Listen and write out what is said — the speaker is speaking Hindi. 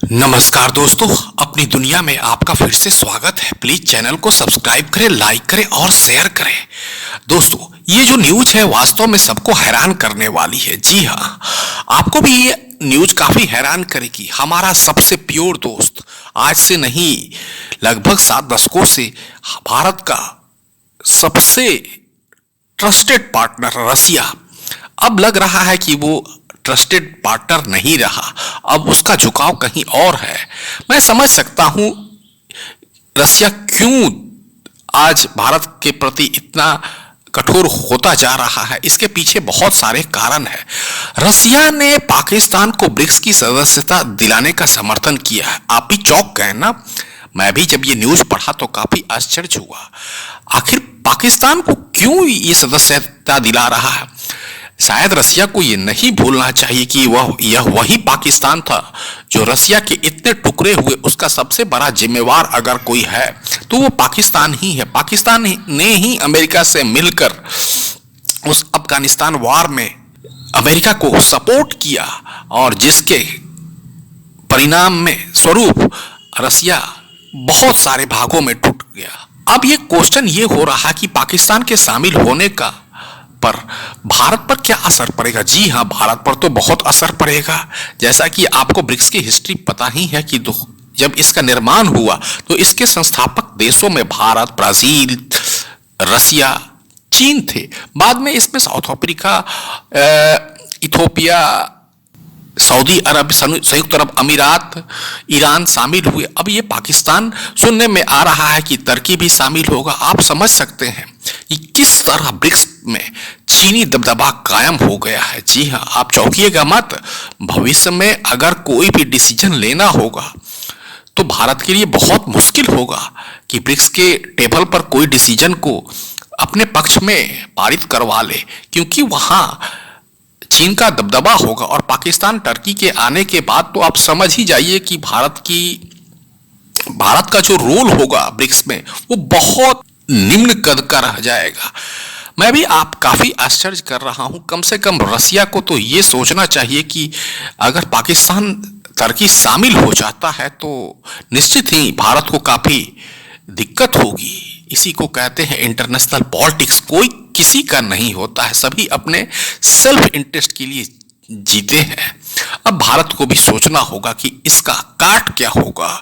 नमस्कार दोस्तों, अपनी दुनिया में आपका फिर से स्वागत है। प्लीज चैनल को सब्सक्राइब करें, लाइक करें और शेयर करें। दोस्तों, ये जो न्यूज है वास्तव में सबको हैरान करने वाली है। जी हाँ, आपको भी ये न्यूज काफी हैरान करेगी। हमारा सबसे प्योर दोस्त, आज से नहीं लगभग 7 दशकों से भारत का सबसे ट्रस्टेड पार्टनर रसिया, अब लग रहा है कि वो ट्रस्टेड पार्टनर नहीं रहा, अब उसका झुकाव कहीं और है। मैं समझ सकता हूं रसिया क्यों आज भारत के प्रति इतना कठोर होता जा रहा है। इसके पीछे बहुत सारे कारण हैं। रसिया ने पाकिस्तान को ब्रिक्स की सदस्यता दिलाने का समर्थन किया है। आप भी चौंक गए ना? मैं भी जब ये न्यूज पढ़ा तो काफी आश्चर्य हुआ। आखिर पाकिस्तान को क्यों ये सदस्यता दिला रहा है? शायद रसिया को ये नहीं भूलना चाहिए कि यह वही पाकिस्तान था जो रसिया के इतने टुकड़े हुए उसका सबसे बड़ा जिम्मेवार अगर कोई है तो वो पाकिस्तान ही है। पाकिस्तान ने ही अमेरिका से मिलकर उस अफगानिस्तान वॉर में अमेरिका को सपोर्ट किया और जिसके परिणाम में स्वरूप रसिया बहुत सारे भागों में टूट गया। अब ये क्वेश्चन ये हो रहा कि पाकिस्तान के शामिल होने का पर भारत पर क्या असर पड़ेगा? जी हां, भारत पर तो बहुत असर पड़ेगा। जैसा कि आपको ब्रिक्स की हिस्ट्री पता ही है कि जब इसका निर्माण हुआ तो इसके संस्थापक देशों में भारत, ब्राजील, रसिया, चीन थे। बाद में इसमें साउथ अफ्रीका, इथोपिया, सऊदी अरब, संयुक्त अरब अमीरात, ईरान शामिल हुए। अब ये पाकिस्तान सुनने में आ रहा है कि तुर्की भी शामिल होगा। आप समझ सकते हैं कि किस तरह ब्रिक्स में चीनी दबदबा कायम हो गया है। जी हाँ, आप चौंकिएगा मत। भविष्य में अगर कोई भी डिसीजन लेना होगा तो भारत के लिए बहुत मुश्किल होगा कि ब्रिक्स के टेबल पर कोई डिसीजन को अपने पक्ष में पारित करवा ले, क्योंकि वहां चीन का दबदबा होगा। और पाकिस्तान, टर्की के आने के बाद तो आप समझ ही जाइए कि भारत का जो रोल होगा ब्रिक्स में वो बहुत निम्न कद का रह जाएगा। मैं भी आप काफी आश्चर्य कर रहा हूं। कम से कम रसिया को तो ये सोचना चाहिए कि अगर पाकिस्तान, तुर्की शामिल हो जाता है तो निश्चित ही भारत को काफी दिक्कत होगी। इसी को कहते हैं इंटरनेशनल पॉलिटिक्स। कोई किसी का नहीं होता है, सभी अपने सेल्फ इंटरेस्ट के लिए जीते हैं। अब भारत को भी सोचना होगा कि इसका काट क्या होगा।